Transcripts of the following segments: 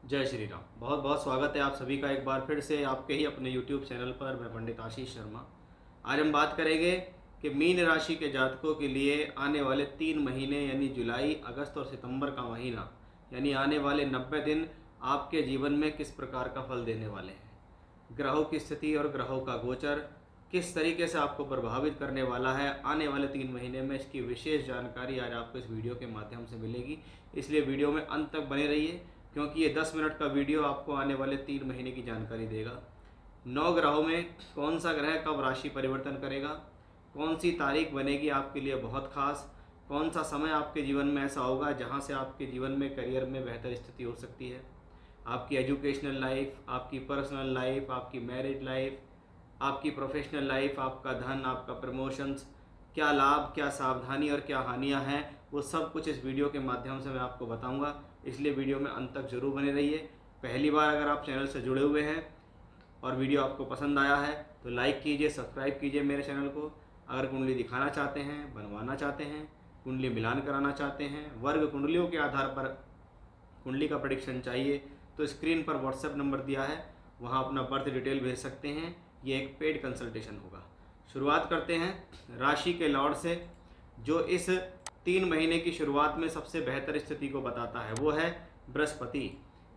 जय श्री राम। बहुत बहुत स्वागत है आप सभी का एक बार फिर से आपके ही अपने YouTube चैनल पर। मैं पंडित आशीष शर्मा। आज हम बात करेंगे कि मीन राशि के जातकों के लिए आने वाले 3 महीने यानी जुलाई, अगस्त और सितंबर का महीना यानी आने वाले 90 दिन आपके जीवन में किस प्रकार का फल देने वाले हैं। ग्रहों की स्थिति और ग्रहों का गोचर किस तरीके से आपको प्रभावित करने वाला है आने वाले 3 महीने में, इसकी विशेष जानकारी आज आपको इस वीडियो के माध्यम से मिलेगी। इसलिए वीडियो में अंत तक बने रहिए, क्योंकि ये 10 मिनट का वीडियो आपको आने वाले 3 महीने की जानकारी देगा। 9 ग्रहों में कौन सा ग्रह कब राशि परिवर्तन करेगा, कौन सी तारीख बनेगी आपके लिए बहुत खास, कौन सा समय आपके जीवन में ऐसा होगा जहाँ से आपके जीवन में करियर में बेहतर स्थिति हो सकती है। आपकी एजुकेशनल लाइफ, आपकी पर्सनल लाइफ, आपकी मैरिज लाइफ, आपकी प्रोफेशनल लाइफ, आपका धन, आपका प्रमोशंस, क्या लाभ, क्या सावधानी और क्या हानियां हैं, वो सब कुछ इस वीडियो के माध्यम से मैं आपको बताऊंगा। इसलिए वीडियो में अंत तक जरूर बने रहिए। पहली बार अगर आप चैनल से जुड़े हुए हैं और वीडियो आपको पसंद आया है तो लाइक कीजिए, सब्सक्राइब कीजिए मेरे चैनल को। अगर कुंडली दिखाना चाहते हैं, बनवाना चाहते हैं, कुंडली मिलान कराना चाहते हैं, वर्ग कुंडलियों के आधार पर कुंडली का प्रेडिक्शन चाहिए तो स्क्रीन पर व्हाट्सएप नंबर दिया है, वहाँ अपना बर्थ डिटेल भेज सकते हैं। ये एक पेड कंसल्टेशन होगा। शुरुआत करते हैं राशि के लॉर्ड से, जो इस 3 महीने की शुरुआत में सबसे बेहतर स्थिति को बताता है। वो है बृहस्पति।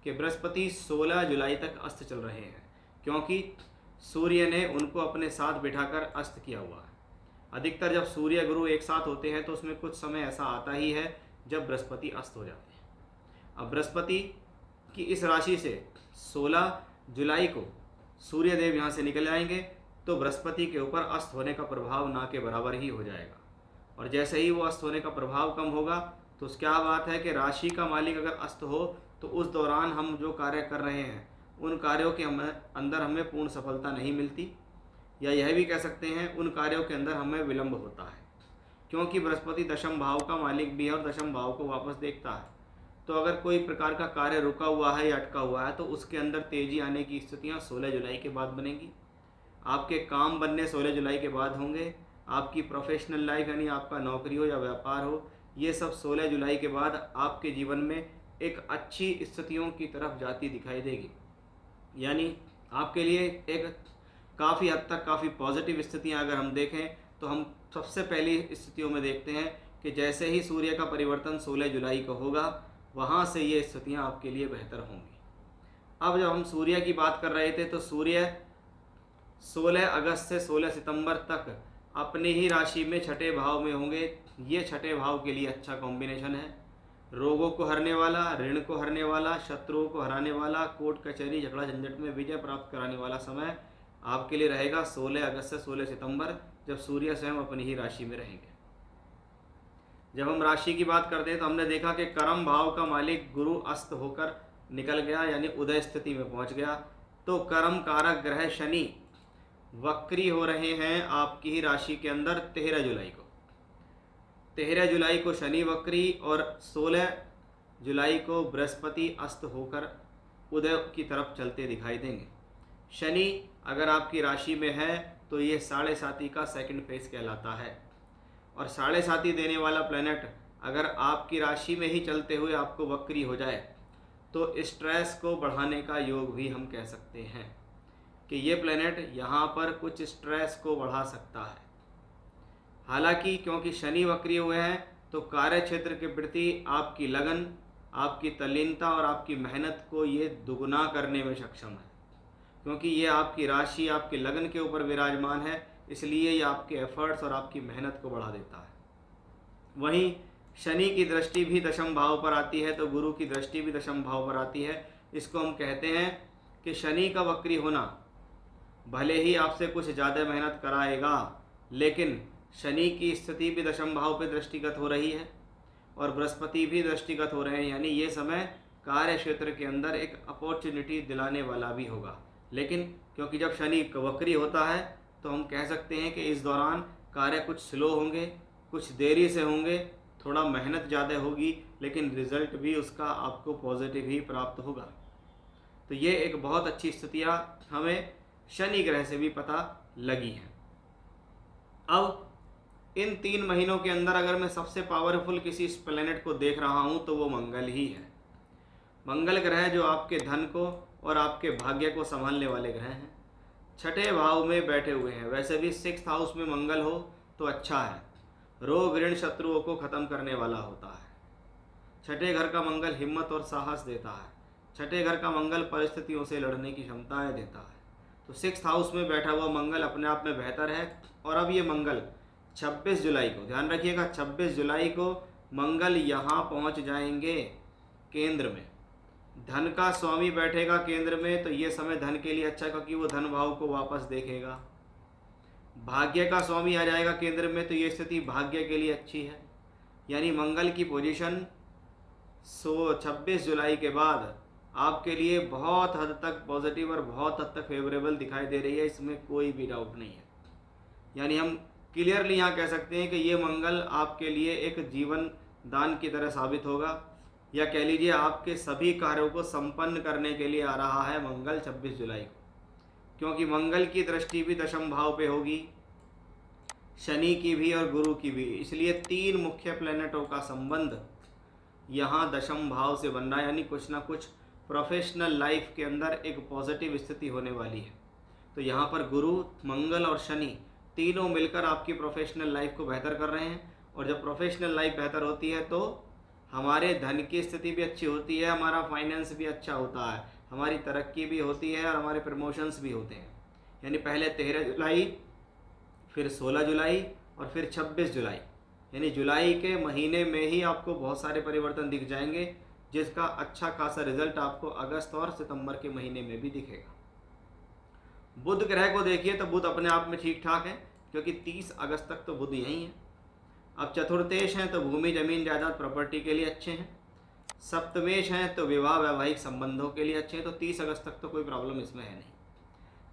कि बृहस्पति 16 जुलाई तक अस्त चल रहे हैं, क्योंकि सूर्य ने उनको अपने साथ बिठाकर अस्त किया हुआ है। अधिकतर जब सूर्य गुरु एक साथ होते हैं तो उसमें कुछ समय ऐसा आता ही है जब बृहस्पति अस्त हो जाते हैं। अब बृहस्पति की इस राशि से 16 जुलाई को सूर्य देव यहाँ से निकल आएंगे, तो बृहस्पति के ऊपर अस्त होने का प्रभाव ना के बराबर ही हो जाएगा। और जैसे ही वो अस्त होने का प्रभाव कम होगा तो क्या बात है कि राशि का मालिक अगर अस्त हो तो उस दौरान हम जो कार्य कर रहे हैं उन कार्यों के अंदर हमें पूर्ण सफलता नहीं मिलती, या यह भी कह सकते हैं उन कार्यों के अंदर हमें विलंब होता है, क्योंकि बृहस्पति दशम भाव का मालिक भी है और दशम भाव को वापस देखता है। तो अगर कोई प्रकार का कार्य रुका हुआ है या अटका हुआ है तो उसके अंदर तेजी आने की स्थितियाँ 16 जुलाई के बाद बनेंगी। आपके काम बनने 16 जुलाई के बाद होंगे। आपकी प्रोफेशनल लाइफ यानी आपका नौकरी हो या व्यापार हो, ये सब 16 जुलाई के बाद आपके जीवन में एक अच्छी स्थितियों की तरफ जाती दिखाई देगी। यानी आपके लिए एक काफ़ी हद तक काफ़ी पॉजिटिव स्थितियाँ अगर हम देखें तो हम सबसे पहली स्थितियों में देखते हैं कि जैसे ही सूर्य का परिवर्तन 16 जुलाई को होगा, वहाँ से ये स्थितियाँ आपके लिए बेहतर होंगी। अब जब हम सूर्य की बात कर रहे थे तो सूर्य 16 अगस्त से 16 सितंबर तक अपने ही राशि में छठे भाव में होंगे। ये छठे भाव के लिए अच्छा कॉम्बिनेशन है। रोगों को हरने वाला, ऋण को हरने वाला, शत्रुओं को हराने वाला, कोर्ट कचहरी झगड़ा झंझट में विजय प्राप्त कराने वाला समय आपके लिए रहेगा 16 अगस्त से 16 सितंबर, जब सूर्य स्वयं अपनी ही राशि में रहेंगे। जब हम राशि की बात करते हैं तो हमने देखा कि कर्म भाव का मालिक गुरु अस्त होकर निकल गया, यानी उदय स्थिति में पहुंच गया। तो कर्म कारक ग्रह शनि वक्री हो रहे हैं आपकी ही राशि के अंदर 13 जुलाई को। 13 जुलाई को शनि वक्री और 16 जुलाई को बृहस्पति अस्त होकर उदय की तरफ चलते दिखाई देंगे। शनि अगर आपकी राशि में है तो ये 7.5 का सेकंड फेज कहलाता है, और 7.5 देने वाला प्लैनेट अगर आपकी राशि में ही चलते हुए आपको वक्री हो जाए तो स्ट्रेस को बढ़ाने का योग भी हम कह सकते हैं कि ये प्लैनेट यहाँ पर कुछ स्ट्रेस को बढ़ा सकता है। हालांकि क्योंकि शनि वक्री हुए हैं तो कार्य क्षेत्र के प्रति आपकी लगन, आपकी तल्लीनता और आपकी मेहनत को ये दुगुना करने में सक्षम है, क्योंकि ये आपकी राशि आपकी लगन के ऊपर विराजमान है, इसलिए ये आपके एफर्ट्स और आपकी मेहनत को बढ़ा देता है। वहीं शनि की दृष्टि भी दशम भाव पर आती है तो गुरु की दृष्टि भी दशम भाव पर आती है। इसको हम कहते हैं कि शनि का वक्री होना भले ही आपसे कुछ ज़्यादा मेहनत कराएगा, लेकिन शनि की स्थिति भी दशम भाव पर दृष्टिगत हो रही है और बृहस्पति भी दृष्टिगत हो रहे हैं, यानी ये समय कार्य क्षेत्र के अंदर एक अपॉर्चुनिटी दिलाने वाला भी होगा। लेकिन क्योंकि जब शनि वक्री होता है तो हम कह सकते हैं कि इस दौरान कार्य कुछ स्लो होंगे, कुछ देरी से होंगे, थोड़ा मेहनत ज़्यादा होगी, लेकिन रिजल्ट भी उसका आपको पॉजिटिव ही प्राप्त होगा। तो ये एक बहुत अच्छी स्थितियाँ हमें शनि ग्रह से भी पता लगी हैं। अब इन 3 महीनों के अंदर अगर मैं सबसे पावरफुल किसी प्लैनेट को देख रहा हूँ तो वो मंगल ही है। मंगल ग्रह जो आपके धन को और आपके भाग्य को संभालने वाले ग्रह हैं, छठे भाव में बैठे हुए हैं। वैसे भी 6th हाउस में मंगल हो तो अच्छा है, रोग ऋण शत्रुओं को ख़त्म करने वाला होता है। छठे घर का मंगल हिम्मत और साहस देता है। छठे घर का मंगल परिस्थितियों से लड़ने की क्षमताएं देता है। तो 6th हाउस में बैठा हुआ मंगल अपने आप में बेहतर है। और अब ये मंगल 26 जुलाई को, ध्यान रखिएगा, 26 जुलाई को मंगल यहाँ पहुँच जाएंगे केंद्र में। धन का स्वामी बैठेगा केंद्र में, तो ये समय धन के लिए अच्छा, क्योंकि वो धन भाव को वापस देखेगा। भाग्य का स्वामी आ जाएगा केंद्र में, तो ये स्थिति भाग्य के लिए अच्छी है। यानी मंगल की पोजीशन 26 जुलाई के बाद आपके लिए बहुत हद तक पॉजिटिव और बहुत हद तक फेवरेबल दिखाई दे रही है, इसमें कोई भी डाउट नहीं है। यानी हम क्लियरली यहाँ कह सकते हैं कि ये मंगल आपके लिए एक जीवन दान की तरह साबित होगा, या कह लीजिए आपके सभी कार्यों को संपन्न करने के लिए आ रहा है मंगल 26 जुलाई को। क्योंकि मंगल की दृष्टि भी दशम भाव पे होगी, शनि की भी और गुरु की भी, इसलिए 3 मुख्य प्लैनेटों का संबंध यहाँ दशम भाव से बन रहा है। यानी कुछ ना कुछ प्रोफेशनल लाइफ के अंदर एक पॉजिटिव स्थिति होने वाली है। तो यहाँ पर गुरु, मंगल और शनि तीनों मिलकर आपकी प्रोफेशनल लाइफ को बेहतर कर रहे हैं। और जब प्रोफेशनल लाइफ बेहतर होती है तो हमारे धन की स्थिति भी अच्छी होती है, हमारा फाइनेंस भी अच्छा होता है, हमारी तरक्की भी होती है और हमारे प्रमोशंस भी होते हैं। यानी पहले 13 जुलाई, फिर 16 जुलाई और फिर 26 जुलाई, यानी जुलाई के महीने में ही आपको बहुत सारे परिवर्तन दिख जाएंगे, जिसका अच्छा खासा रिजल्ट आपको अगस्त और सितंबर के महीने में भी दिखेगा। बुध ग्रह को देखिए तो बुध अपने आप में ठीक ठाक है, क्योंकि 30 अगस्त तक तो बुध यहीं है। अब चतुर्थेश हैं तो भूमि जमीन जायदाद प्रॉपर्टी के लिए अच्छे हैं। सप्तमेश हैं तो विवाह वैवाहिक संबंधों के लिए अच्छे हैं। तो 30 अगस्त तक तो कोई प्रॉब्लम इसमें है नहीं।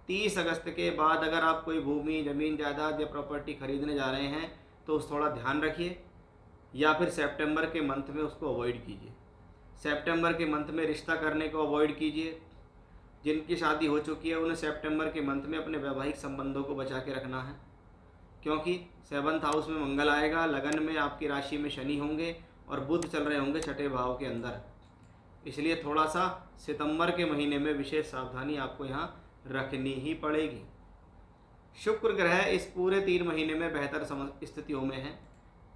30 अगस्त के बाद अगर आप कोई भूमि जमीन जायदाद या प्रॉपर्टी खरीदने जा रहे हैं तो उस थोड़ा ध्यान रखिए, या फिर सितंबर के मंथ में उसको अवॉइड कीजिए। सितंबर के मंथ में रिश्ता करने को अवॉइड कीजिए। जिनकी शादी हो चुकी है उन्हें सितंबर के मंथ में अपने वैवाहिक संबंधों को बचा के रखना है, क्योंकि 7th हाउस में मंगल आएगा, लगन में आपकी राशि में शनि होंगे और बुध चल रहे होंगे छठे भाव के अंदर। इसलिए थोड़ा सा सितंबर के महीने में विशेष सावधानी आपको यहाँ रखनी ही पड़ेगी। शुक्र ग्रह इस पूरे 3 महीने में बेहतर स्थितियों में है।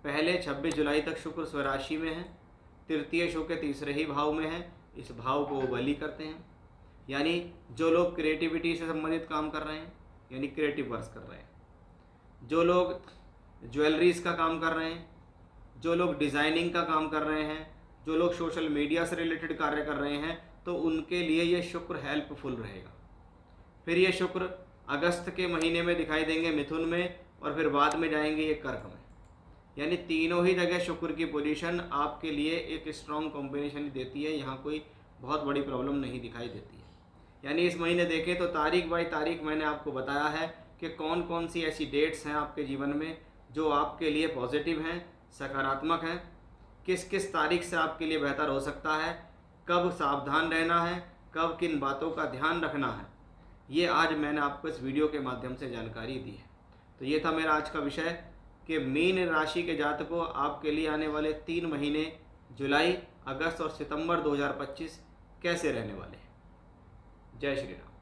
पहले 26 जुलाई तक शुक्र स्वराशि में है, तृतीय शुक्र तीसरे ही भाव में है। इस भाव को वो बली करते हैं। यानी जो लोग क्रिएटिविटी से संबंधित काम कर रहे हैं, यानी क्रिएटिव वर्क्स कर रहे हैं, जो लोग ज्वेलरीज का काम कर रहे हैं, जो लोग डिज़ाइनिंग का काम कर रहे हैं, जो लोग सोशल मीडिया से रिलेटेड कार्य कर रहे हैं, तो उनके लिए ये शुक्र हेल्पफुल रहेगा। फिर ये शुक्र अगस्त के महीने में दिखाई देंगे मिथुन में, और फिर बाद में जाएंगे ये कर्क में। यानी तीनों ही जगह शुक्र की पोजीशन आपके लिए एक स्ट्रॉन्ग कॉम्बिनेशन देती है, यहाँ कोई बहुत बड़ी प्रॉब्लम नहीं दिखाई देती है। यानी इस महीने देखें तो तारीख बाई तारीख मैंने आपको बताया है कि कौन कौन सी ऐसी डेट्स हैं आपके जीवन में जो आपके लिए पॉजिटिव हैं, सकारात्मक हैं, किस किस तारीख से आपके लिए बेहतर हो सकता है, कब सावधान रहना है, कब किन बातों का ध्यान रखना है, ये आज मैंने आपको इस वीडियो के माध्यम से जानकारी दी है। तो ये था मेरा आज का विषय कि मीन राशि के जातकों आपके लिए आने वाले 3 महीने जुलाई, अगस्त और सितंबर 2025 कैसे रहने वाले हैं। जय श्री राम।